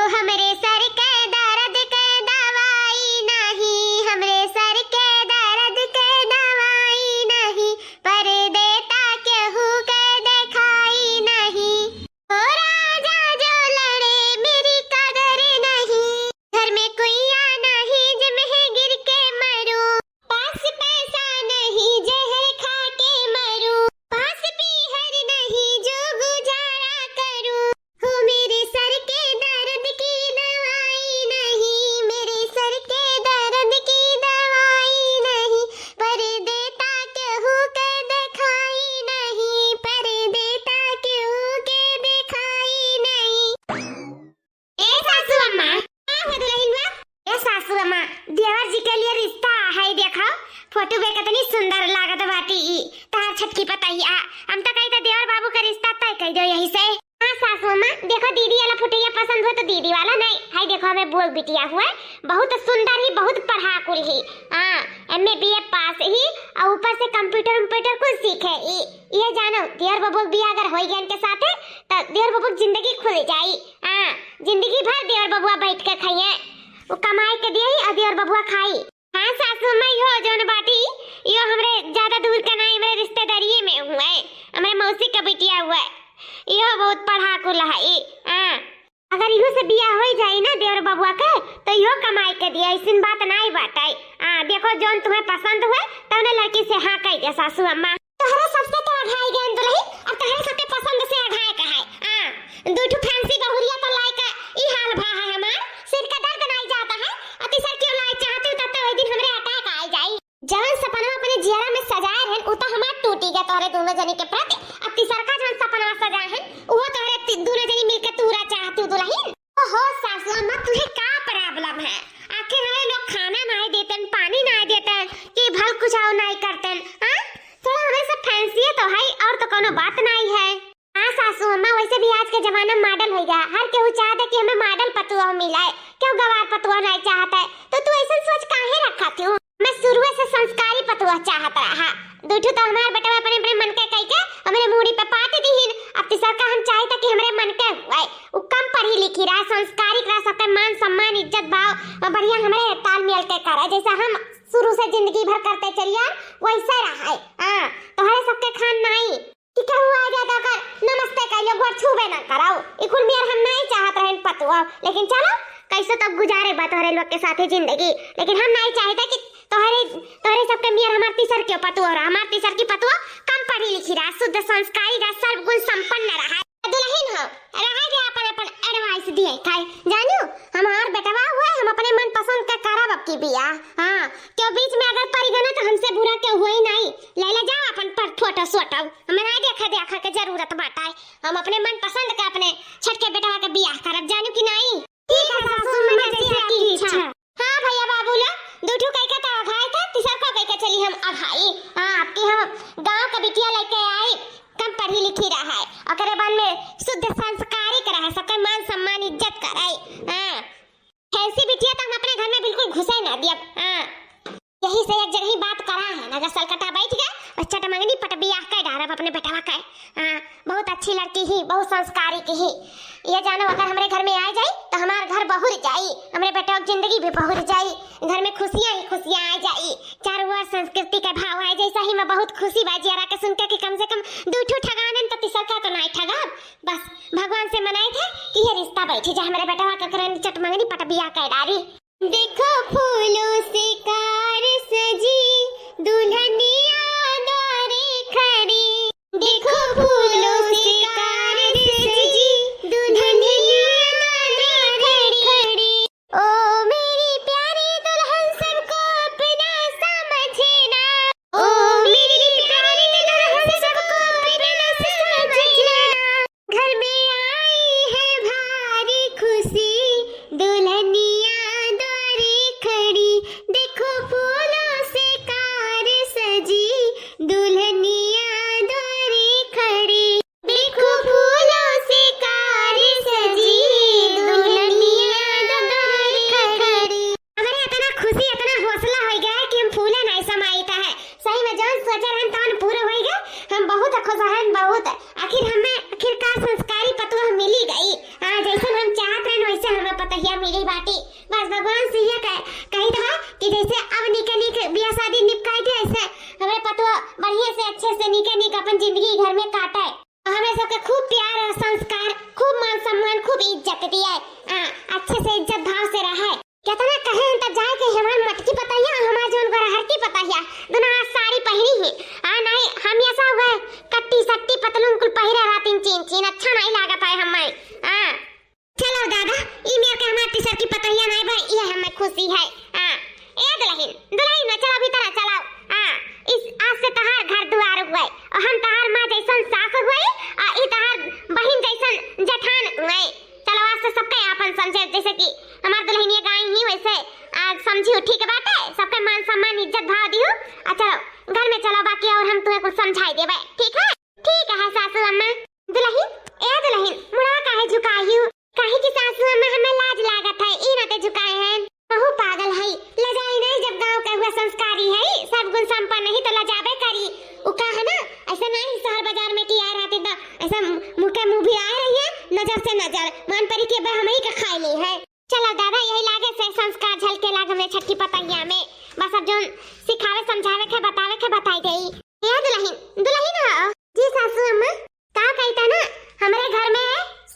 हमरे सर के दर्द के दवाई नहीं, हमरे सर के दर्द के दवाई नहीं, पर देता केहू के दिखाई नहीं। ओ राजा जो लड़े मेरी कदर नहीं, घर में कुइया नहीं जिम्हे गिर के मरूं, पास पैसा नहीं जहर खा के मरूं, पास पीहर नहीं जो गुजारा करूं। हो मेरे सर के दर्द की दवाई नहीं, मेरे सर के दर्द की दवाई नहीं, पर देता केहू के दिखाई नहीं, पर देता केहू के दिखाई नहीं। ए सासू अम्मा, हो दुल्हनवा। ए सासू अम्मा, देवर जी के लिए रिश्ता है, देखो फोटो में कितनी सुंदर लागत बाटी। तार छटकी पतैया हम तो कही तो देवर बाबू का रिश्ता तय कर दो यही से। हाँ सासू अम्मा, देखो दीदी वाला फोटोया पसंद हो तो दीदी वाला नहीं, हाय देखो हमें बोल बिटिया हुआ बहुत सुंदर ही, बहुत पढ़ा कुल ही, हाँ एमए बीए पास ही, और ऊपर से कंप्यूटर कुछ सीखे। ये जानो देवर बाबू भी अगर हो गया इनके साथ तो देवर बाबू जिंदगी खुल जाई। हाँ जिंदगी भर देवर बाबुआ बैठ के खाइए, वो कमाई के दिए और देवर बाबुआ खाई। हाँ सासू अम्मा, यो जोन बाटी यो हमरे ज्यादा दूर का नहीं, हमरे रिश्तेदारी में हुआ है, हमरे मौसी का बिटिया हुआ है, यो बहुत पढ़ा कुल है। हाँ अगर इहो से बिया हो जाए ना देवर बाबुआ के तो यो कमाई के दिया, ऐसी बात नहीं बाटाई। हाँ देखो जोन तुम्हें पसंद हुए तो ना लड़की से हाँ कह दे सासू अम्मा। तोहरे सबसे तो अढ़ाई गन दुल्ही, अब तोहरे सबके पसंद से अढ़ाई का है। हाँ दूठू फैंसी बहुरिया तो लाई का ई हाल भा है हमार, सिर का दर्द नहीं जाता है, अतिसर क्यों लाई चाहती हूं तब ओई दिन हमरे अटैक आ जाई। जवन सपना अपने जियरा में सजाए हैं उ तो हमार टूटी गया तोहरे दोनों जनी के प्रति। अब तीसर का जवन सपना सजाए हैं वो तोहरे दोनों जनी मिलके तूरा चाहती दुल्हन। ओहो सासू अम्मा, तुझे का प्रॉब्लम है? आखिर हमें लोग खाना नहीं देते, पानी नहीं देते कि भल कुछ और नहीं करते। हां थोड़ा हमें सब फैंसी है तो है, और तो कोनो बात नहीं है। हाँ सासू अम्मा, वैसे भी आज के जमाना में मॉडल हो गया, हर केहू चाहता कि हमें मॉडल पतुआ मिले, क्यों गवार पतुआ नहीं चाहता है? तो तू ऐसा सोच काहे रखा थी? मैं शुरू से संस्कारी पतुआ चाहता रहा, दूठू तो हमारे बेटा अपने अपने मन के कह के हमारे मूड़ी पे पाते दीहिन। अब तीसर का हम चाहता कि हमारे मन के हुए वो कम पढ़ी लिखी रहा, संस्कारी रहा, सबके मान सम्मान इज्जत भाव बढ़िया हमारे तालमेल के करे, जैसा हम शुरू से जिंदगी भर करते चलिए वैसा रहा है। हाँ तो हरे सबके खान नहीं कि क्या हुआ जाता कर नमस्ते कह लो, घर छूबे ना कराओ, इकुल में हम नहीं चाहत रहे पतुआ, लेकिन चलो कैसे तब गुजारे बात हमारे लोग के साथ जिंदगी, लेकिन हम नहीं चाहते कि तोहरे सबके मियार हमार तीसर के पतुआ रहा, हमार तीसर की पतुआ कम पढ़ी लिखी रहा, शुद्ध संस्कारी रहा, सर्वगुण संपन्न रहा। दुल्हन हो रहा जे अपन एडवाइस दिए थाई, जानो हमार बेटवा हुआ हम अपने मन पसंद का करब अब की बिया। हां क्यों बीच में अगर पड़ी गना तो हमसे बुरा क्यों हुई नहीं, ले ले जाओ अपन पर फोटो सोटो, हमें नहीं देखा के जरूरत बाटा है, हम अपने मन पसंद का अपने छटके बेटवा के बियाह करब, जानो कि नहीं? ठीक है सासू मैं जैसी आपकी इच्छा। हां भैया बाबू लो दूठू कह के तो अघाई था, तीसर को कह के चली हम अघाई। हां आपकी हम गांव का बिटिया लेके आई, कम पढ़ी लिखी रहा है, और करे बाद में शुद्ध संस्कारी करा है, सबका मान सम्मान इज्जत कराई। हां ऐसी बिटिया तो हम अपने घर में बिल्कुल घुसे ना दिया। हां यही से एक जगह ही बात करा है ना, अगर सलकटा बैठ गया और चट मंगनी पट बियाह कर डारा अपने बेटवा का। हां बहुत अच्छी लड़की ही, बहुत संस्कारी की ही, ये जानो अगर हमारे घर में आ जाए तो हमारा घर बहुर जाई, हमारे बेटा की जिंदगी भी बहुर जाई, घर में खुशियां ही खुशियां आ जाई, चारों ओर संस्कृति का भाव है। जैसा ही मैं बहुत खुशी बाजी आ के सुन के कि कम से कम दूठू ठगाने तो तीसर का तो नहीं ठगा, बस भगवान से मनाए थे कि ये रिश्ता बैठी जा हमारे बेटा का करन चट मंगनी पट बियाह कर डारी। देखो फूलों से कार सजी दुल्हनिया द्वारे खड़ी, देखो फूलों से कार सजी दुल्हनिया द्वारे खड़ी, ओ मेरी प्यारी दुल्हन सबको अपना समझना, ओ मेरी प्यारी दुल्हन सबको अपना समझना, घर में आई है भारी खुशी दुल्हनिया खड़ी, देखो फूलों से कार सजी दुल्हनिया द्वारे खड़ी। गई बाटी। बस भगवान से ये कही था कि जैसे अब निके निके बियाह शादी निपकाई थे ऐसे हमें पतो बढ़िया से अच्छे से निके निके अपन जिंदगी घर में काटा है। हमें सबके खूब प्यार और संस्कार, खूब मान सम्मान, खूब इज्जत दिया है। अच्छे से इज्जत भाव से रहा है। कितना कहे त जाए के हमार मटकी पताया हमार जोन गरहर की पताया दोनों आज साड़ी पहनी है। नहीं हम ऐसा हुआ कट्टी सट्टी पतलून कुल पहिरा रातिन चीन चीन अच्छा नहीं लागत है हमें। चलो दादा ई मेरे के हमार टी-शर्ट की पताया नहीं भाई ये हमें खुशी है। ए दुल्हन दुल्हन न चलो भीतर चलो। इस आज से तहार घर द्वार हुए और हम तहार मां जैसन सास हुए और ई तहार बहन जैसन जेठान हुए। चलो आज से सबके अपन समझे जैसे कि हमार दुल्हनिया गाय ही वैसे आज समझी ठीक बात है। सबके मान सम्मान इज्जत भाव दियो। चलो घर में चलो बाकी और हम तुम्हें कुछ समझाई देबे ठीक है। ठीक है सासू अम्मा। दुल्हन ए दुल्हन मुड़ा काहे झुकाई हूं काहे की सासू अम्मा हमें लाज लागत है ई नते झुकाए हैं। बहु पागल है लजाई नहीं जब गांव का हुआ संस्कारी है सब गुण संपन्न नहीं तो लजाबे करी। उ का है ना ऐसा नहीं शहर बाजार में की आ रहती तो ऐसा मुंह के मुंह भी आ रही है नजर से नजर मन परी के बह हमें का खाई ली है। चलो दादा यही लागे से संस्कार झलके लागे में छठी पतैया में बस अब जो सिखावे समझावे के बताई गई। ये दुल्हन दुल्हन हो जी सासू अम्मा का कहता ना हमारे घर में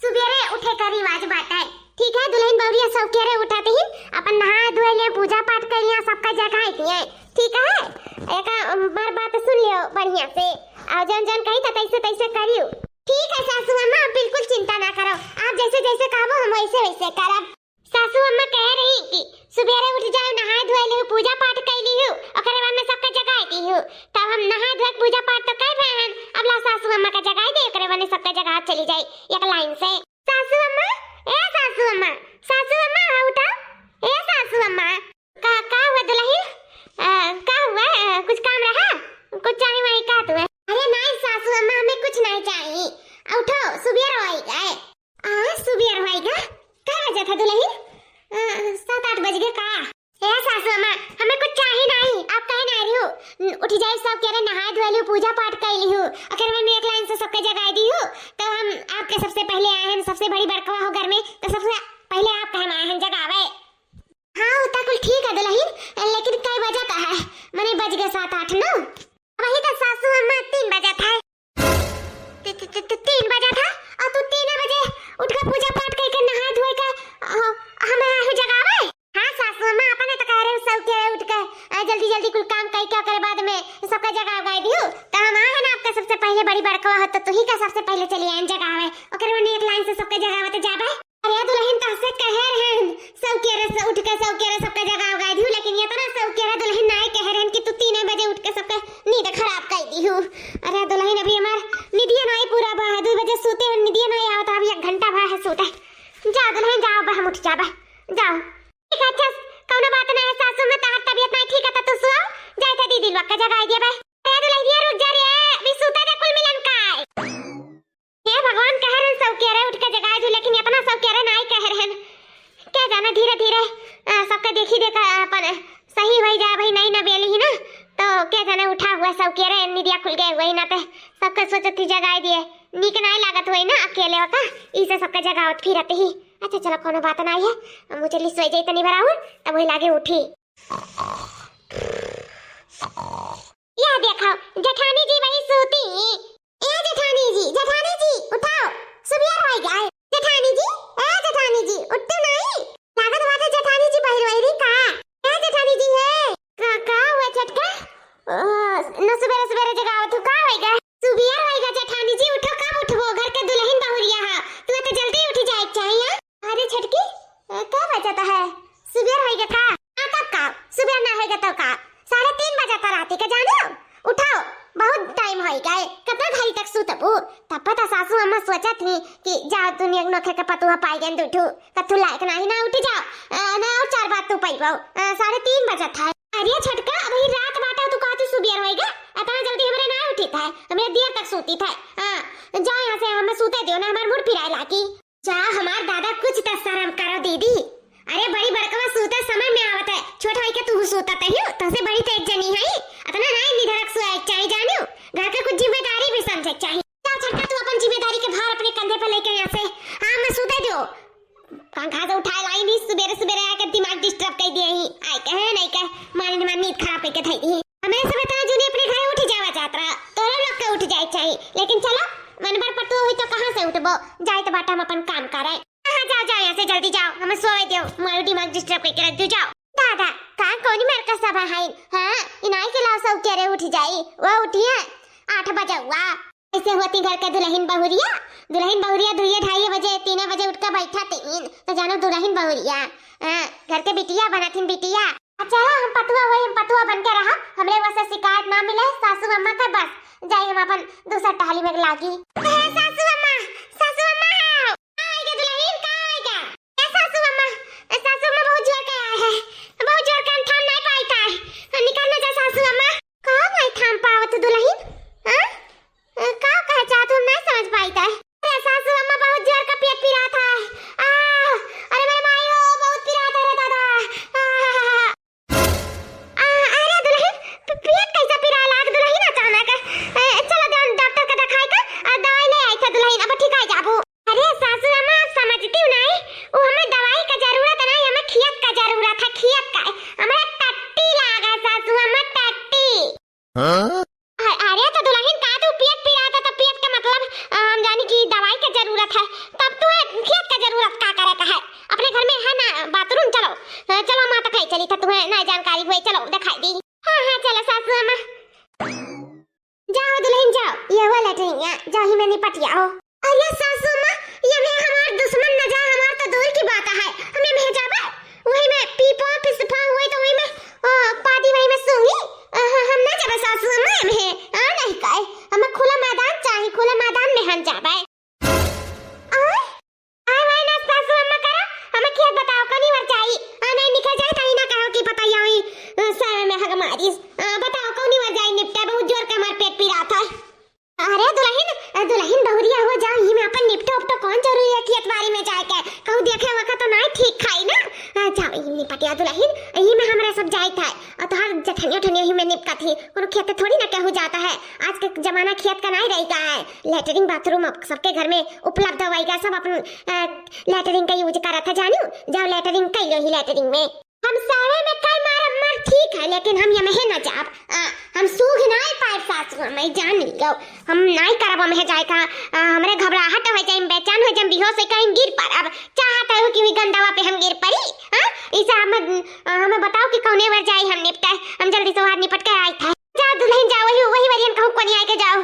सुबेरे उठे का रिवाज बाटा है ठीक है। दुल्हन बहुरिया सब केरे उठाते ही अपन नहा धोए लिए पूजा पाठ कर लिया सबका जगह दिए ठीक है। एक बार बात सुन लियो बढ़िया से और जन जन कही तैसे तैसे करियो ठीक है सासू अम्मा आप बिल्कुल चिंता ना करो आप जैसे जैसे कहो हम वैसे वैसे करब। सासू अम्मा कह रही कि सुबेरे उठ जाओ नहा धोए लियो पूजा पाठ कर लियो ओकरे बाद में सबका जगह दी हो तब हम नहा धोए पूजा पाठ तो कर रहे हैं। अब ला सासू अम्मा का जगह दे ओकरे बाद में सबका जगह चली जाए एक लाइन से। सासू अम्मा ए सासू अम्मा उठा ए सासू अम्मा का हुआ दुल्हन का हुआ कुछ काम रहा कुछ चाहिए वही का तू। अरे नहीं सासू अम्मा हमें कुछ नहीं चाहिए उठो सुबेर होएगा सुबेर होएगा क्या बजा था दुल्हन 7-8 बज गए का। ए सासू अम्मा हमें कुछ चाहिए नहीं आप कहे ना रही हो उठ जाए सब कह रहे नहा धोए लियो पूजा पाठ कर लियो अगर मैंने एक लाइन से सबके जगह दी हो तो हम आपके सबसे पहले आए हैं सबसे बड़ी बड़कवा हो घर में तो सबसे पहले आप कहे आए हैं जगावे। हाँ उतना कुल ठीक है दुल्हन लेकिन कई बजा का है मैंने बज गए 7-8-9 वही तो सासू अम्मा 3 बजा था 3 बजा था और तू 3 बजे उठ कर पूजा पाठ करके नहा धोए के हमें आए जगावे। हाँ सासू अम्मा अपन तो कह रहे सब के उठ के जल्दी जल्दी कुल काम कई क्या करे बाद में सबका जगह गाय दियो तो हम आए ना आपका सबसे पहले बड़ी बड़कवा हो तो तू ही का सबसे पहले चली आए जगावे ओकर में एक लाइन से सबके जगह तो जाबे। अरे दुल्हन तो से कह रहे हैं सब के रहे उठ के सब के रहे सबका जगह गाय दियो लेकिन ये तो ना सब के रहे दुल्हन नहीं कह रहे हैं कि तू 3 बजे उठ के सबके नींद खराब कर दी हो। अरे दुल्हन अभी हमार निदिया नहीं पूरा बा 2 बजे सोते हैं निदिया नहीं आवता अभी 1 घंटा बा है सोते। जाओ दुल्हन जाओ बा हम उठ जाबे जाओ ठीक है। अच्छा कौनो बात नहीं है सासू में तार तबीयत नहीं ठीक है तो सो जाए थे दीदी लोग का जगह दिया बे। अरे दुल्हन रुक जा रे अभी सोता दे कुल मिलन का हे भगवान कह रहे सब कह रहे उठ के जगह दो लेकिन इतना सब कह रहे नहीं कह रहे हैं क्या जाना धीरे धीरे सबका देखी देखा अपन सही हो जाए भाई नहीं ना बेली ही ना तो क्या जाना उठा हुआ सब कह रहे निदिया खुल गए वही ना पे सबका सोचत थी जगह दिए नीक नहीं लागत हुई ना अकेले का इसे सबका जगह फिरते ही। अच्छा चलो कोनो बात नहीं है मुझे ली सोई जाई तनी बराबर तब वही लागे उठी। यह देखो जेठानी जी वही सोती ए जेठानी जी उठाओ सुबह हो गया जेठानी जी ए जेठानी जी उठते नहीं लागत बात है जेठानी जी बहिर वही का ए जेठानी जी है का हुआ झटका न सुबह जगाओ तू का होएगा सुबह होएगा जेठानी जी उठो कब उठबो घर के दुल्हन बहुरिया है तू तो जल्दी उठ जाए चाहिए। अरे छटकी क्या बजाता है सुबह होएगा का तब का सुबह ना होएगा तो का 3:30 बजे था रात के जानो उठाओ बहुत टाइम हो गया कितना घड़ी तक सुतबू तब पता सासू अम्मा सोचा थी कि जाओ दुनिया नोखे के पतुआ पाई गन उठू कथु लायक नहीं ना उठ जाओ ना और 4 बात तू पाई पाओ 3:30 बजे था। अरे छटका अभी रात बाटा तू कहती सुबह होएगा इतना जल्दी हमरे ना उठी था हमरे देर तक सोती था। हां जाओ यहां से हमें सूते दियो ना हमार मूड फिराए लाकी जा हमार दादा कुछ तो शर्म करो दीदी। अरे बड़ी बड़कवा सूते समय में आवत है छोटा भाई के तू सूता तहियो तो से बड़ी तो एक जनी है इतना नहीं निधरक सोए चाहिए जानो घर के कुछ जिम्मेदारी भी समझे चाहिए। जा छटका तू अपन जिम्मेदारी के भार अपने कंधे पे लेके यहां से हां मैं सूते दियो कान खा उठा लाई नहीं सुबेरे सुबेरे आकर दिमाग डिस्टर्ब कर दिए ही आई कहे नहीं कहे मारी ने नींद खराब करके थई दी हमें सब तना जुनी अपने घर उठ जावा जात्रा तोरा लोग के उठ जाए चाहिए लेकिन चलो मन पर पटू हुई तो कहां से उठबो जाए तो बाटा हम अपन काम करे हां जाओ जाओ यहां से जल्दी जाओ हमें सोए दियो मारो दिमाग डिस्टर्ब करके रख दो जाओ दादा का कोनी मेरे का सब है हां इनाई के लाओ सब केरे उठ जाई वो उठी है 8 बजे हुआ ऐसे होती घर का दुल्हन बहुरिया 2:30 बजे 3 बजे उठकर बैठा तीन तो जानो दुल्हन बहुरिया घर के बिटिया बनाथिन बिटिया अच्छा हम पतुआ बन के रहा हमरे वैसे शिकायत ना मिले सासू अम्मा का बस जाए हम अपन दूसरा टहली में लागी सासू अम्मा आएगा दुल्हन का आएगा ए सासू अम्मा बहुत जोर का आया है बहुत जोर का थाम नहीं पाता है निकालना जा सासू अम्मा कहां नहीं थाम पावत दुल्हन हां का कह चाहत हूं मैं समझ पाईता है अरे सासू अम्मा बहुत जोर का पेट पीरा था अरे मेरे माई हो बहुत पीरा था रे दादा अरे दुल्हन पेट कैसा पीरा लाग दुल्हन अचानक चलो डॉक्टर का दिखाई का दवाई ले आई था दुल्हन अब ठीक है जाबू अरे सासू अम्मा समझती हूं नहीं वो हमें दवाई का जरूरत नहीं हमें खियत का जरूरत है खियत का हमें टट्टी लागा सासू अम्मा टट्टी हां अरे तो दुल्हन का तो पेट पीरा था तो पेट का मतलब हम जानी कि दवाई की जरूरत है तब तो खेत का जरूरत का करे का है अपने घर में है ना बाथरूम चलो चलो मां तक ले चली था तुम्हें ना जानकारी हुई चलो दिखाई दी हां चलो सासू अम्मा जाओ दुल्हन जाओ ये वाला ट्रेन जाओ ही में निपट आओ अरे सासू अम्मा ये में हमार दुश्मन न जा हमार तो दूर की बात है हमें में जाबे वही में पीपो पिसपा हुई तो वही में पादी वही में सूंगी हम ना जाबे सासू अम्मा में नहीं काए हमें खुला मैदान चाहिए खुला मैदान में हम जाबे आय भाई ना सासू अम्मा करा हमें खेत बताओ कनी वर चाहिए नहीं निकल जाए तई ना कहो कि पता यही सारे में हमारी बताओ कनी वर जाए निपटा बहुत जोर का मार पेट पीरा था अरे दुल्हन बहुरिया हो जाओ ही में अपन निपटो उपटो कौन जरूरी है खेतबाड़ी में जाए के कहूं देखे वक्त तो नहीं ठीक खाई ना जाओ ही निपटिया दुल्हन ही में हमरा सब जाए था और तो हर जठनियो ठनियो ही में निपका थी कोनो खेत थोड़ी ना कहू जाता है आज के जमाना खेत का नहीं रहेगा है लैट्रिन बाथरूम अब सबके घर में उपलब्ध होएगा सब अपन लैट्रिन का यूज करा था जानू जाओ लैट्रिन कइलो ही लैट्रिन में हम सारे में कई मार ठीक है लेकिन हम यमे न जाब हम सूघ नहीं पाए सासु मैं जान लियो हम नहीं करब हम जाए का हमरे घबराहट हो जाए बेचैन हो जाए बेहोश हो कहीं गिर पड़ब चाहत हो कि गंदावा पे हम गिर पड़ी इसे हमें बताओ कि कौने बार जाए हम निपटाए हम जल्दी से बाहर निपट के आए थे जाओ दुल्हन जाओ वही वरियन कहूं कोनी आके जाओ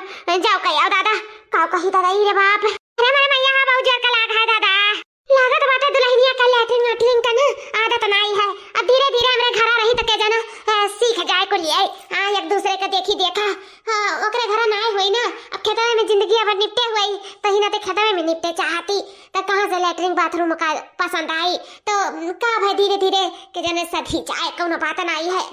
कहियो दादा कही दादा रे बाप अरे मेरे मैया बहुत जोर का लाग है दादा लागत बाटे दुल्हनिया का लैट्रिन का ना आदत नहीं है अब धीरे धीरे हमरे घर रही तो के जाना सीख जाए को लिए एक दूसरे का देखी देखा ओकरे घर ना हुई ना अब खेतवे में जिंदगी अब निपटे हुई कहीं ना तो खेतवे में निपटे चाहती तो कहां से लैट्रिन बाथरूम का पसंद आई तो का भाई धीरे धीरे के जाने सधी जाए कोनो बात नहीं है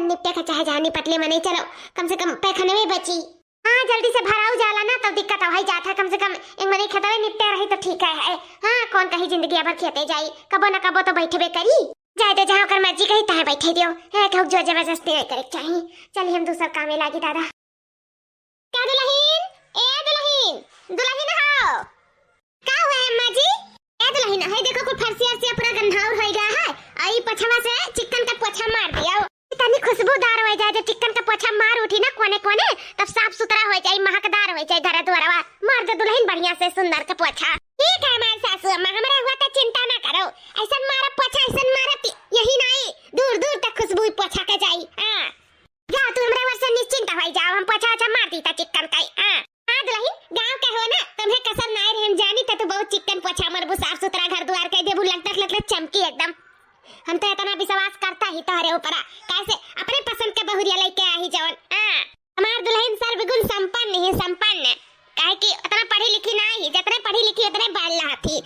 निपटे का चाहे जानी पटले में नहीं चलो कम से कम पैखाने में बची हाँ जल्दी से भराऊ जाला ना तब दिक्कत हो जाता है कम से कम एक मरे खेतवे निपटे रही तो ठीक है हाँ कौन कहीं जिंदगी भर खेते जाई कबो न कबो तो बैठबे करी जाए तो जहाँ कर मर्जी कही तहाँ बैठे दियो है कहूँ जो जबरदस्ती नहीं करे चाहिए चलिए हम दूसरा काम में लागी दादा क्या दुल्हन हाओ का हुआ है अम्मा जी ए दुल्हन है देखो कुछ फरसी पूरा गंधाउर हो गया है आई पछवा से चिकन का पोछा मार दिया तनी खुशबूदार हो जाए जब चिकन का पोछा मार उठी ना कोने कोने तब साफ सुथरा हो जाए महकदार हो जाए घर द्वारा मार दे दुल्हन बढ़िया से सुंदर का पोछा ठीक है हमारे सासू अम्मा हमारे हुआ तो चिंता ना करो ऐसा मारा पोछा ऐसा मारा यही नहीं दूर दूर तक खुशबू पोछा का जाई जाओ तू हमारे वर्ष निश्चिंत हो जाओ हम पोछा अच्छा मार दी था चिकन का हाँ दुल्हन गाँव के हो ना तुम्हें कसर ना रहे जानी तो बहुत चिकन पोछा मरबू साफ सुथरा घर द्वार के देबू लगता चमकी एकदम हम तो इतना विश्वास करता ही तोहरे ऊपर कैसे अपने पसंद के बहुरिया लेके आई जवन हमार दुल्हन सर्वगुण संपन्न है संपन्न काहे कि उतना पढ़ी लिखी नहीं जितने पढ़ी लिखी उतने बाल रहा थी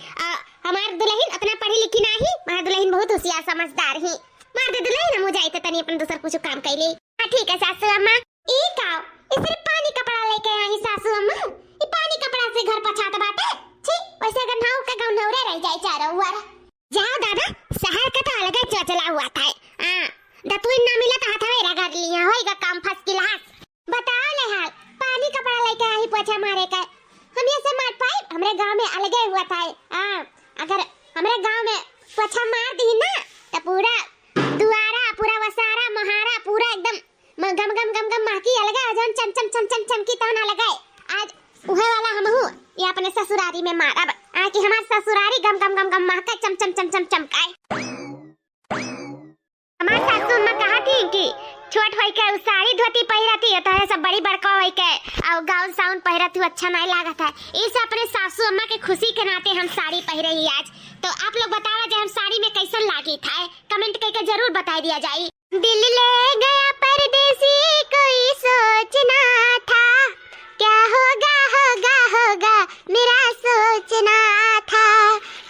हमार दुल्हन उतना पढ़ी लिखी नहीं हमार दुल्हन बहुत होशियार समझदार ही मार दे दुल्हन हम जाए तो तनी अपन दूसर कुछ काम कैली हां ठीक है सासू अम्मा ई काओ ई सिर्फ पानी कपड़ा लेके आई सासू अम्मा ई पानी कपड़ा से घर पछात बाटे ठीक वैसे अगर नाव का गांव नवरे रह जाए चारों ओर जाओ दादा शहर का तो अलग ही चला हुआ था दतुइन ना मिला तो हथवेरा कर लिया होएगा काम फंस की लाश बताओ ले हाल पानी कपड़ा लेके आई पोछा मारे का हम ये से मार पाए हमरे गांव में अलग ही हुआ था अगर हमरे गांव में पोछा मार दी ना तो पूरा दुआरा पूरा वसारा महारा पूरा एकदम गम गम गम गम महकी अलगा जौन चम चम चम चम चमकी तो ना लगाए। आज उहे वाला हम हूँ ये अपने ससुरारी में मारा आ कि हमार ससुरारी गम गम गम गम महका चम चम चम चम चमकाए। हमार सासू मां कहा थी कि छोट होई के साड़ी धोती पहिरती है तो है सब बड़ी बड़का होई के और गाउन साउन पहिरती अच्छा नहीं लागत है। इस अपने सासू अम्मा के खुशी के नाते हम साड़ी पहिरे ही आज। तो आप लोग बतावा जे हम साड़ी में कैसन लागी था, कमेंट करके जरूर बता दिया जाए। दिल ले गया परदेसी कोई सोचना था, क्या होगा होगा होगा मेरा सोचना था,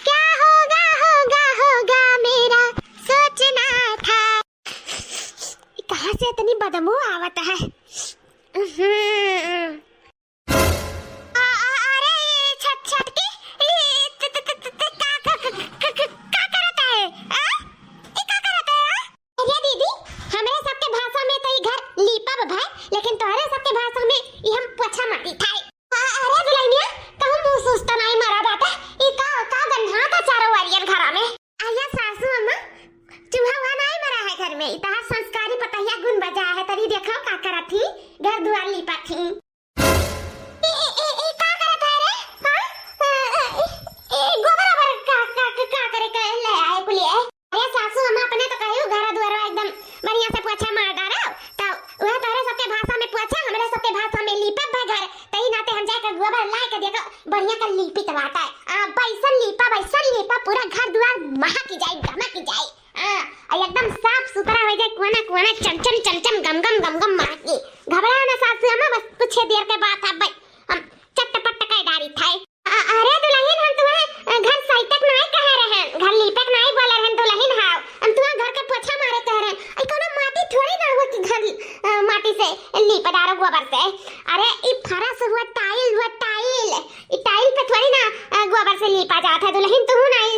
क्या होगा होगा होगा मेरा सोचना था। कहाँ से इतनी बदबू आवत है? अरे छट छट की दीदी हमरे सबके भाषा में तो घर लीपब भाई लेकिन तोहरे सबके भाषा में ये हम पोछा मारी थाई। अरे दुल्हनिया कहूं मुंह सुस्त नहीं मरा बाटे ई का गन्हा का चारों वारियन घरा में आया सासू अम्मा चूहा वहां नहीं मरा है घर में इतना संस्कारी पतैया गुण बजा है तरी देखो का करत थी घर द्वार लीपा थी। ए का करत है रे हां ए गोबर पर का करे के ले आए पुलिए। अरे सासू अम्मा अपने तो कहू घर द्वार एकदम बढ़िया से पोछा मार डालो तो वह तोरे सबके भाषा में पोछा हमरे सबके भाषा में लीपा बा घर तई नाते हम जाकर गोबर ला के देखो बढ़िया का लीपित बाटा है बैसन लीपा पूरा घर द्वार महक जाए गमक जाए एकदम साफ सुथरा हो जाए कोना कोना चमचम चमचम गम गम गम गम महकी। घबरा ना सासू अम्मा बस कुछ देर के बाद अब हम चटपट के डारी थाई। अरे दुल्हन हम तुम्हें घर सैतक नहीं कह रहे हैं घर लीपक नहीं बोल रहे हैं दुल्हन हां हम तुम्हें घर के पोछा मारे कह रहे हैं। आई कोनो माटी थोड़ी ना हो कि घर माटी से लीप डारो गोबर से। अरे ई फरस हुआ टाइल ई टाइल पे थोड़ी ना गोबर से लीपा जाता है दुल्हन तू नहीं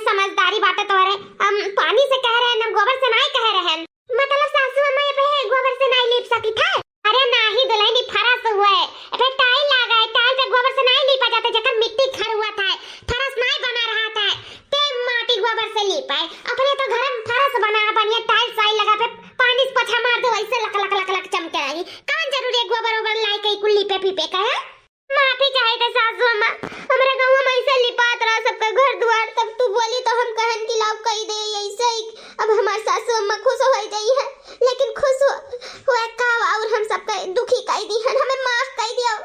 समझदारी बात तोरे हम पानी से कह रहे हैं ना गोबर से नहीं कह रहे हैं मतलब सासू अम्मा ये पे गोबर से नहीं लीप सकी था। अरे नहीं दुल्हन ई फरस हुआ है पे टाइल लगा है टाइल पे गोबर से नहीं लीपा जाता जकर मिट्टी खर हुआ था फरस नहीं बना रहा था ते माटी गोबर से लीपा है अपने तो घर में फरस बना बढ़िया टाइल साइल लगा पे पानी से पोछा मार दो ऐसे लक लक लक लक चमके रही कौन जरूरी है गोबर ओबर लाई के कुल्ली पे पीपे का है माफी चाहे तो सासू अम्मा हमारे गांव में ऐसे लिपात रहा सबका घर द्वार तब तू बोली तो हम कहन कि लाभ कही दे ऐसे ही अब हमारे सासू अम्मा खुश हो गई है लेकिन खुश हुआ का और हम सबका दुखी कह दी है हमें माफ कर दिया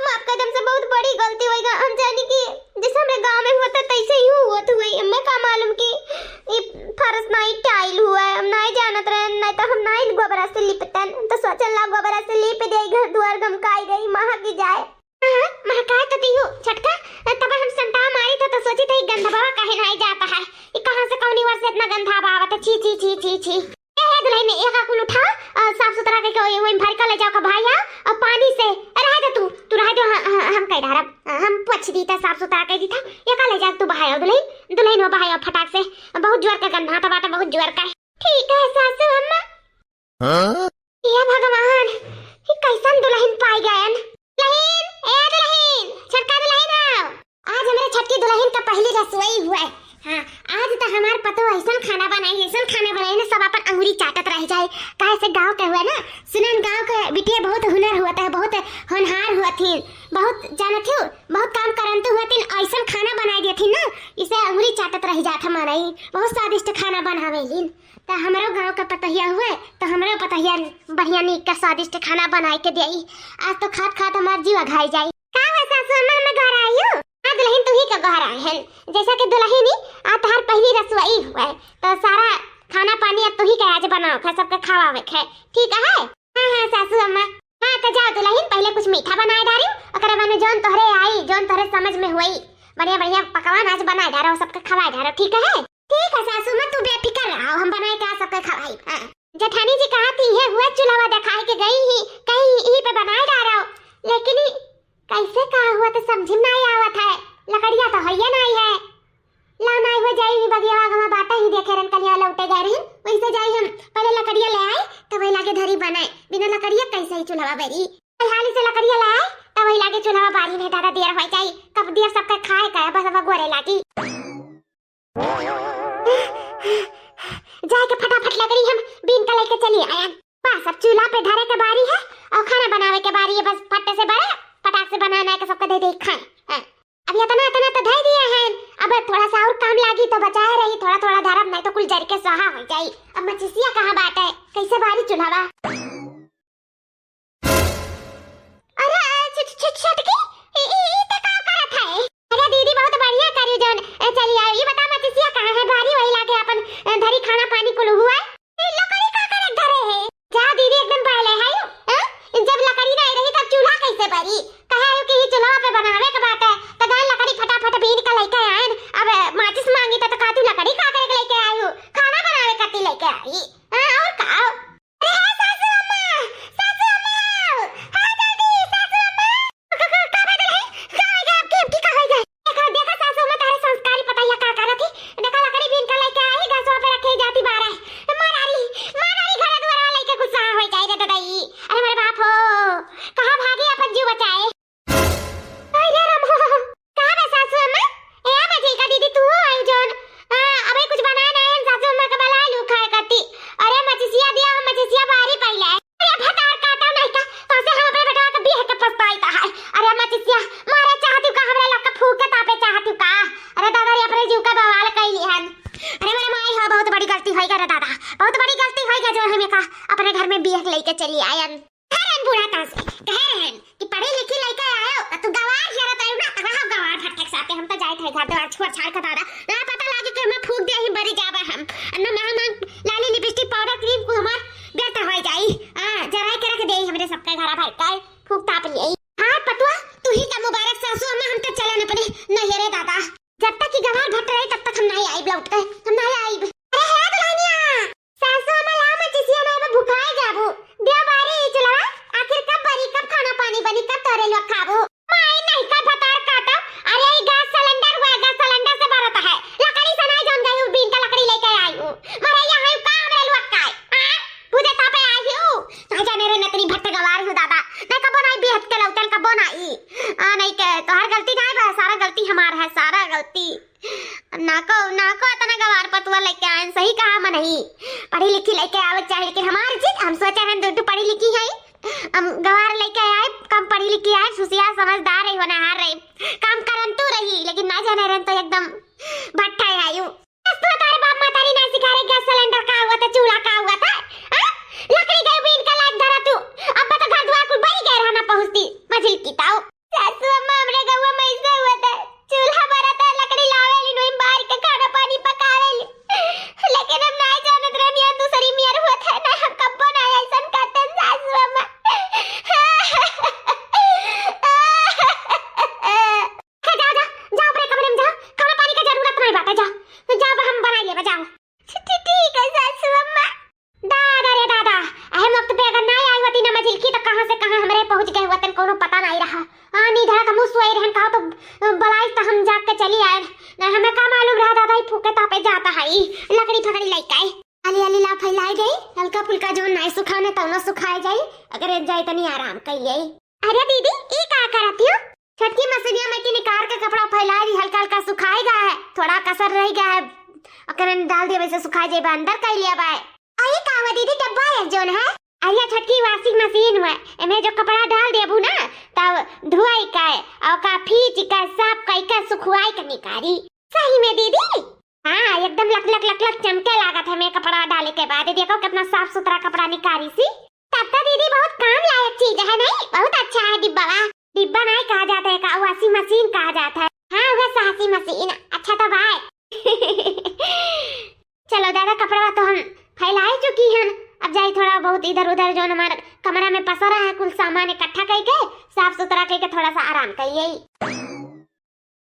माफ कर दम से बहुत बड़ी गलती होएगा हम जानी कि जैसे हमारे गांव में हुआ था तैसे ही हुआ तो हुई मैं का मालूम कि ये फरस नहीं टाइल हुआ है हम नहीं जानत रहे नहीं तो हम नहीं गोबर से लिपतन तो सोचन ला गोबर से लिप दे घर द्वार गमकाई गई महक जाए महकाए तो दियो छटका तब हम संता मारी तो सोची थी गंधवा काहे नहीं जाता है ये कहां से कौनी वर्ष इतना गंधा आवत है छी छी छी छी छी ए दुल्हन ने एक आकुल उठा साफ सुथरा करके वही भर के ले जाओ का भाई और पानी से रह जा तू रह जा हम कह रहा हम पोछ दी था साफ सुथरा कर दी था ये का ले जा तू भाई दुल्हन हो भाई फटाक से बहुत जोर का गंधा था बाटा बहुत जोर का ठीक है सासू अम्मा हां ये भगवान ये कैसन दुल्हन पाई गयन आज हमारे छठी दुल्हन का पहली रसोई हुआ है। हाँ आज तो हमार पतो ऐसा खाना बनाई ना सब अपन अंगुरी चाटत रह जाए काहे से गांव के हुआ ना सुनन गांव के बिटिया बहुत हुनर हुआ था बहुत होनहार हुआ थी बहुत जानत हो बहुत काम करंतु हुआ थी ऐसा खाना बनाई दी थी ना इसे अंगुरी चाटत रह जात हमारी बहुत स्वादिष्ट खाना बनावेलीन तो हमारो गांव का पतहिया हुआ तो हमारो पतहिया बढ़िया नीक का स्वादिष्ट खाना बनाई के देई आज तो खात खात हमार जीवा घाई जाई का वैसा सुन मैं घर आई हूं आज दुल्हन तू ही का घर आई है जैसा कि दुल्हन ही आज तार पहली रसोई हुआ है तो सारा खाना पानी अब तू ही का आज बनाओ खा सबके खवावे है ठीक है हां सासू अम्मा हां तो जाओ दुल्हन पहले कुछ मीठा बनाए डारी ओकरे माने जोन तोहरे आई जोन तोहरे समझ में हुई बढ़िया बढ़िया पकवान आज बनाए डारो सबके खवाए डारो ठीक है सासू अम्मा तू बेफिक्र रहो हम बनाए का सबके खवाई हां जेठानी जी कहा थी ये हुआ चूल्हा दिखाई के गई ही कहीं यहीं पे बनाए डारो लेकिन कैसे कहा हुआ तो समझ में नहीं आवत है लकड़िया तो है नहीं है ला नहीं हो जाएगी बगियावा गवा बाटा ही देखे रन कलिया लौटे गए रही वैसे जाई हम पहले लकड़िया ले आए तब वही लागे धरी बनाए बिना लकड़िया कैसे ही चूल्हा बेरी हाली से लकड़िया ले आए तब वही लागे चूल्हा बारी में दादा देर हो जाई कब देर सबका खाए का बस अब गोरे लागी चलिए आयन। बस अब चूल्हा पे धरे के बारी है और खाना बनावे के बारी है। बस फटे से बड़े फटाक से बनाना है कि सबको दे दे खाए। अब इतना इतना तो धर दिया है, अब थोड़ा सा और काम लागी तो बचाए रही, थोड़ा थोड़ा धरब नहीं तो कुल जर के सहा हो जाई। अब मचिसिया कहाँ बात है, कैसे बारी चूल्हा? अरे छटकी ई तो का करत है? अरे दीदी बहुत बढ़िया करी जन। चलिए ये बता मचिसिया कहाँ है? बारी वही लागे अपन धरी खाना पानी कुल हुआ लकड़ी का करत धरे है। जा दीदी एकदम पहले है जब लकड़ी नहीं रही तब चूल्हा कैसे बरी? कहे कि ही चूल्हा पे बनावे के बात है तो गए लकड़ी फटाफट बीन के लेके आए। अब माचिस मांगी तो का तू लकड़ी का के लेके आई हो? खाना बनावे कती लेके आई और का? अरे सासू अम्मा, सासू अम्मा, हां जल्दी सासू अम्मा। का बदल है? का हो गया आपके एमटी का हो गया? देखा सासू अम्मा तारे संस्कारी पता या का करत थी? देखा लकड़ी बीन के लेके आई गैसवा पे रखे जाती बारे मारारी घर द्वार लेके गुस्सा हो जाए रे ददाई। अरे मेरे बाप हो कहां भागे अपन जीव बचाए। अरे राम कहां है सासू अम्मा? ए मजे का दीदी तू आई जोन। अबे कुछ बनाना है सासू अम्मा का बला लू खाए करती। अरे मचिसिया दिया हम मचिसिया बारी पहले। अरे भतार काटा नहीं का तो से हम अपने बेटा का बियाह के पछताईता है। अरे मचिसिया मारे चाहती का हमरे लोग का फूक के तापे चाहती का? अरे दादा रे अपने जीव का बवाल कइली हन। अरे मेरे माई हो बहुत बड़ी गलती होई रे दादा, बहुत बड़ी गलती होई जो हमें का अपने घर में बियाह लेके चली आयन। हरन बुढ़ा ता से कह रहन कि पढ़े लिखी लेके आयो तो गवार हेरा तारू ना कहां गवार फटक साथे हम तो जाए थे घर द्वार छोड़ छाड़ का दादा ना पता लागे कि मैं फूक दे ही बरी जाबे हम अन्ना मेहमान लाली लिपस्टिक पाउडर क्रीम को हमार व्यर्थ हो जाई। जरा के रख दे हमरे सबका घर भाई का फूक ताप लिए। हां पटुआ तू ही का मुबारक सासू अम्मा हम तो चले न पड़े नहीं रे दादा जब तक की गवार भट रहे तब तक हम नहीं आई लौट के हम नहीं आई। अरे है दुल्हनिया सासू अम्मा ला मचिसिया ना मैं भूखाए जाबू दिया बारी चला आखिर कब बरी कब खाना पानी बनी कब तोरे लोग खाबू? माई नहीं का भतार काटा। अरे ये गैस सिलेंडर हुआ गैस सिलेंडर से भरता है लकड़ी से नहीं जम गई बीन का लकड़ी लेके आई हूं मारे यहां का हमरे लोग का हां पूजे तापे आई हूं तो जाने रे नतनी भट गवार हूं दादा नहीं कब बनाई बेहद के लौटल कब बनाई नहीं के तोहर गलती नहीं बा सारा गलती हमार है सारा गलती नाको इतना गवार पतुआ लेके आए सही कहा मैं नहीं पढ़ी लिखी लेके आवे चाहे लेकिन हमारी जिद हम सोचे हम दो पढ़ी लिखी है हम गवार लेके आए कम पढ़ी लिखी आए सुसिया समझदार रही होनहार रही काम करन तू रही लेकिन ना जाने रन तो एकदम भट्टा आयु तो तारे बाप मां तारी ना सिखा रहे गैस सिलेंडर का हुआ था चूल्हा का हुआ था लकड़ी गई बीन का लाग धरा तू अब तो घर द्वार को बड़ी गए रहना पहुंचती मझिल की ताऊ सासू अम्मा हमरे गवा में ऐसा हुआ था चूल्हा भरा था लकड़ी लावेली नोई बाहर के खाना पानी पकावेली लेकिन हम ना जानत रहनी दूसरी मियर हुआ था ना हम कब बनाया ऐसा करते सासू अम्मा। जाओ अपने कमरे में जाओ खाना पानी का जरूरत नहीं बाटा जाओ जाओ हम बना ले जाओ। ठीक है सासू अम्मा। दादा रे दादा अहम वक्त पे अगर नहीं आई होती ना मझिल की तो कहां से कहां हमरे पहुंच गए होतन कोनो पता नहीं रहा। नी धड़ा का मुंह सोए रहन कहा तो बलाई तो हम जाग के चली आए ना हमें का मालूम रहा दादा ही फूके तापे जाता है लकड़ी फकड़ी लेके आए अली अली ला फैलाई गई हल्का फुल्का जो नहीं सुखाने तो ना सुखाए जाई अगर जाए तनी आराम कइले। अरे दीदी ई का करती हो? छटकी मसलिया में की निकाल के कपड़ा फैला दी हल्का हल्का सुखाएगा है थोड़ा कसर रह गया है अगर डाल दिया वैसे सुखा जाए अंदर कर लिया बाय। अरे कावा दीदी डब्बा है जोन है अरिया छटकी वॉशिंग मशीन हुआ एमे जो कपड़ा डाल देबू ना तब धोई का और का फीच का साफ कई का सुखवाई के निकारी। सही में दीदी? हां एकदम लक लक लक लक चमके लागत है मैं कपड़ा डाले के बाद देखो कितना साफ सुथरा कपड़ा निकारी सी। तब तो दीदी बहुत काम लायक चीज है नहीं बहुत अच्छा है डिब्बा डिब्बा नहीं कहा जाता है का वॉशिंग मशीन कहा जाता है। हां वह सासी मशीन अच्छा तो बाय। चलो दादा कपड़ा तो हम फैला चुकी हैं अब जाई थोड़ा बहुत इधर उधर जो हमारे कमरा में पसरा है कुल सामान इकट्ठा करके साफ सुथरा करके थोड़ा सा आराम करिए।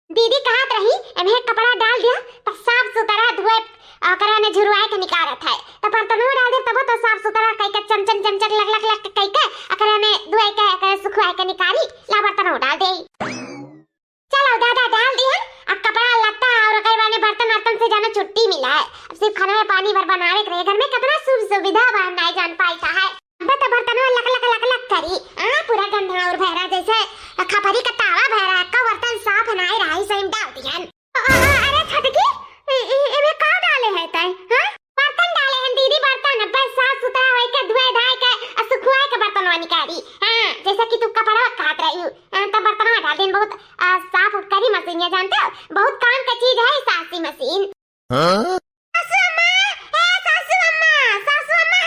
दीदी कहत रही एमे कपड़ा डाल दिया तो साफ सुथरा धोए अकरा ने झुरवाए के निकारत है तो बर्तन में डाल दे तब तो साफ सुथरा करके चमचम चमचम लग लग लग करके अकरा ने धोए के अकरा सुखवाए के निकारी ला बर्तन में डाल दे। चलो दादा डाल दिया अब कपड़ा लत्ता और अगर वाले बर्तन वर्तन से जाना छुट्टी मिला है अब सिर्फ खाना में पानी भर बनावे के घर में कितना सुविधा बा नहीं जान पाई है अब तो बर्तन में लक लक लक लक करी पूरा गंदा और भरा जैसे खपरी का तावा भरा का बर्तन साफ नहीं रहा सही डाल दिया। अरे छटकी एमे का डाले है तय हां बर्तन डाले हैं दीदी बर्तन बस साफ सुथरा होय के तू कपड़ा काट रही हूँ तब बर्तन हटा दिन बहुत साफ उठ करी मशीन है जानते हो बहुत काम का चीज है सासी मशीन। सासू अम्मा सासू अम्मा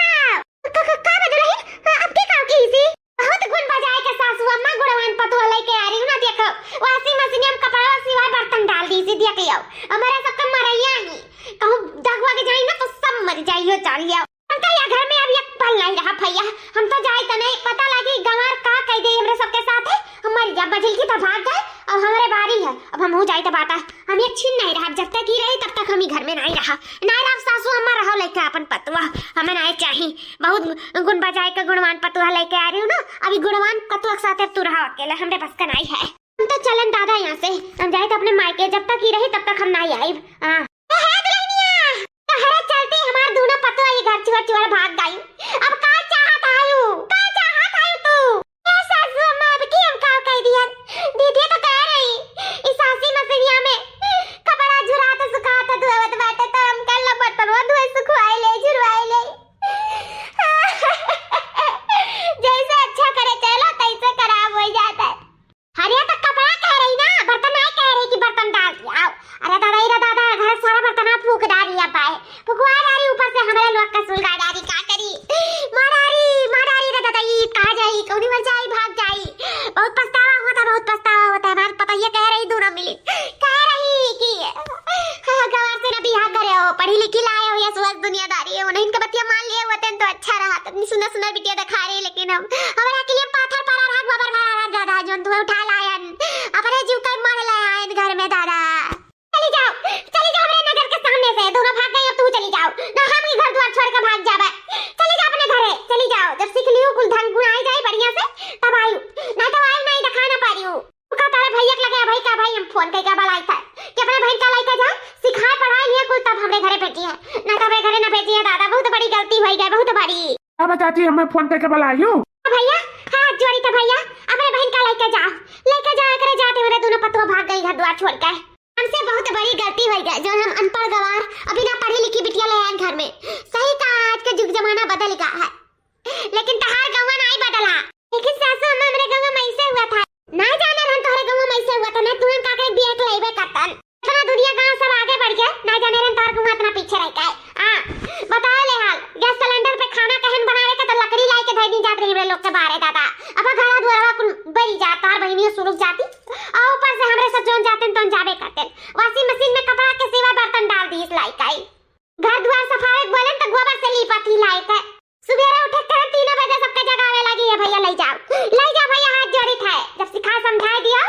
का बदल रही अब के काऊ की सी बहुत गुण बजाए के सासू अम्मा गुणवान पतुआ लेके आ रही हूँ ना देखो वाशिंग मशीन में कपड़ा सिवाय बर्तन डाल दी सी देख लियो हमारा सब मरैया ही कहूँ दगवा के जाई ना तो सब मर जाइयो चल लियो हम तो या घर में अब एक पल नहीं रहा भैया हम तो जाए तो नहीं पता लगी गंवार का कह दे हमरे सबके साथ है हमारी जब बजल की तो भाग गए और हमारे बारी है अब हम हो जाए तो बाटा हम एक छीन नहीं रहा जब तक ही रही तब तक हम ही घर में नहीं रहा सासू अम्मा रहो लेके अपन पतुआ हमें नहीं चाहिए बहुत गुण बजाए के गुणवान पतुआ लेके आ रही हूँ ना अभी गुणवान पतुआ के साथ तू रहा अकेला हमरे बस का नहीं है हम तो चलन दादा यहाँ से हम जाए तो अपने मायके जब तक ही रही तब तक हम नहीं आए चलते हमारे दोनों पतुआ ये घर चुआ चुआ भाग गई अब का चाहत आयु तू ए सासू अम्मा अब की हम का कह दिया दीदी तो कह रही इस सासी मसरिया में कपड़ा झुरात सुखात धोवत बाटे तो हम कल बर्तन धोए सुखवाए ले झुरवाए ले जैसे अच्छा करे चलो तैसे खराब हो जाता है। अरे तो कपड़ा कह रही ना बर्तन नहीं कह रही कि बर्तन डाल दिया अरे दादा घर सारा बर्तन फूक डाली अब आए फुकवा डाली ऊपर से हमारे लोग का सुलगा डाली का करी मारारी रे दादा ये कहां जाई कौनी मर जाई भाग जाई बहुत पछतावा होता है हमारे पता ये कह रही दोनों मिली कह रही कि गवार से ना बियाह करे हो पढ़ी लिखी लाए हो या सुअर दुनियादारी है उन्हें इनका बतिया मान लिए होते तो अच्छा रहा तब सुंदर बिटिया दिखा रही लेकिन हम हमारे के लिए पाथर पड़ा रहा गोबर भरा रहा दादा जोन तुम्हें उठा लायन अपने जीव का मार लायन घर में दादा चली जाओ मेरे नगर के सामने से दोनों भाग गए अब तू चली जाओ ना हम ही घर द्वार छोड़ के भाग जावे चली जाओ अपने घरे चली जाओ जब सीख लियो कुल ढंग गुण आ जाए बढ़िया से तब आयु नहीं दिखा ना पा रही हूं का तारे भैया के लगे भाई हम फोन कई का बलाई था कि अपने बहन का लाइका जा सिखाए पढ़ाई लिए कुल तब हमरे घरे भेजी है ना तब घरे ना भेजी है दादा बहुत बड़ी गलती हो गई बहुत बड़ी अब चाची हमें फोन करके बुलाई हूं भैया हाथ जोड़ी था भैया अपने बहन का लेके जा करे जाते मेरे दोनों पतुआ भाग गई घर द्वार छोड़ के हमसे बहुत बड़ी गलती हो गई जो हम अनपढ़ गवार अभी ना पढ़ी लिखी बिटिया ले आए घर में सही कहा आज का युग जमाना बदल गया है लेकिन तहार गवा नहीं बदला लेकिन सासू अम्मा मेरे गवा में ऐसे हुआ था ना जाने रन तोहरे गवा में ऐसे हुआ था ना तू हम काके बिया के लेबे करतन इतना दुनिया गांव सब आगे बढ़ गया ना जाने रन तोहर गवा इतना पीछे रह गए हां बताओ ले हाल गैस सिलेंडर पे खाना कहन बनावे का तो लकड़ी लाई के धैनी जात रही लोग के बारे दादा अब घरा द्वारा कुल बरी जात तार बहनियों सुरुक जाती और ऊपर से हमरे सब जोन जाते तो जाबे करते वाशिंग मशीन में कपड़ा के सिवा बर्तन डाल दी इस लाई काई घर द्वार सफाई बोले तो गोबर से लीपती लाई का सुबह उठे कर 3 बजे सबके जगावे लगी है भैया ले जाओ भैया हाथ जोड़ी था जब सिखा समझा दिया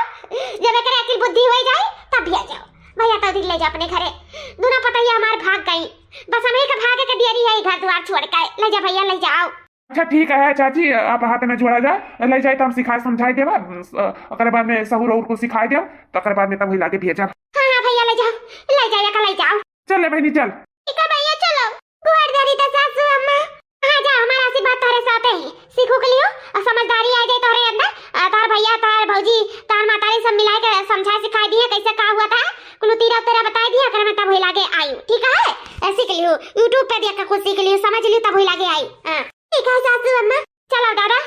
जब एक अकल बुद्धि हो जाए तब भी आ जाओ भैया तो दिल ले जा अपने घरे दोनों पतैया हमारे भाग गई बस हमें का भागे के देरी है घर द्वार छोड़ के ले जा भैया ले जाओ अच्छा ठीक है चाची आप हाथ में जोड़ा जा ले जाए तो हम सिखाए समझाई देबा ओकर बाद में सहूर और को सिखाई देब तो ओकर बाद में तब हिला के भेजा हां भैया ले जाओ चल बहनी चल ठीक है भैया चलो गुहार दादी तो सासू अम्मा आ जाओ हमारा सी बात तारे साथ है सीखो के लियो और समझदारी आ जाए तोरे अंदर तार भैया तार भौजी तार मातारी सब मिला के समझा सिखा दिए कैसे का हुआ था कुल तेरा बता दिया कर मैं तब हिला के आई ठीक है ऐसे के लियो YouTube पे देख के खुद सीख लियो समझ लियो तब हिला के आई हां ठीक है सासू अम्मा चलो दादा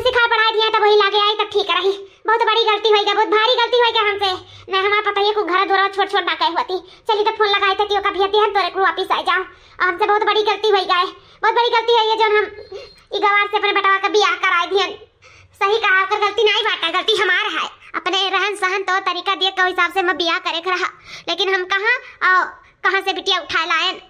सिखा पढ़ा दिया तब हिला के आई तब ठीक रही बहुत बड़ी गलती हो गई बहुत भारी गलती हो गई हमसे ना हमारा पता है को घर द्वारा छोड़ ना कहे होती चली तो फोन लगाए थे कि का भेती है तोरे को वापस आ जाओ हमसे बहुत बड़ी गलती हो गई बहुत बड़ी गलती है ये जो हम ई गवार से अपने बेटा का बियाह कराए दियन सही कहा कर गलती नहीं बाटा गलती हमार है अपने रहन सहन तो तरीका दिए के हिसाब से मैं बियाह करे रहा लेकिन हम कहां से बिटिया उठा लायन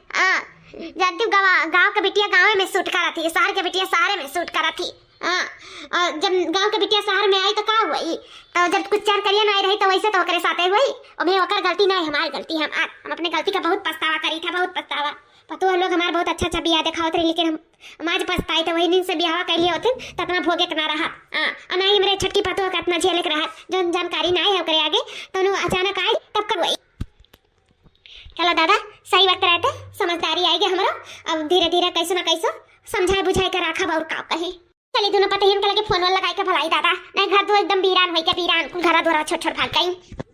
जानती हूँ गाँव के बिटिया गाँव में सूट करा थी शहर के बिटिया शहर में सूट करा थी और जब गांव के बिटिया शहर में आई तो का हुई तो जब कुछ चार करिया नहीं रही तो वैसे तो ओकरे साथे हुई और मैं ओकर गलती नहीं हमारी गलती हम अपने गलती का बहुत पछतावा करी था बहुत पछतावा पतो लोग हमारे बहुत अच्छा बियाह दिखावत रहे लेकिन हम आज पछताई तो वही दिन से बियाह कर लिए होते ततना भोगे ना रहा और नहीं मेरे छटकी पतो का इतना झेले रहा जो जानकारी नहीं है ओकरे आगे तो अचानक आई तब कर वही चलो दादा सही वक्त रहते समझदारी आएगी हमारा अब धीरे धीरे कैसे ना कैसे समझाए बुझाए के रखा और का कहे चली दोनों पता ही हम के लगे फोन लगाई के भलाई दादा नहीं घर तो एकदम वीरान हो गया वीरान घर द्वारा छोड़ भाग गई।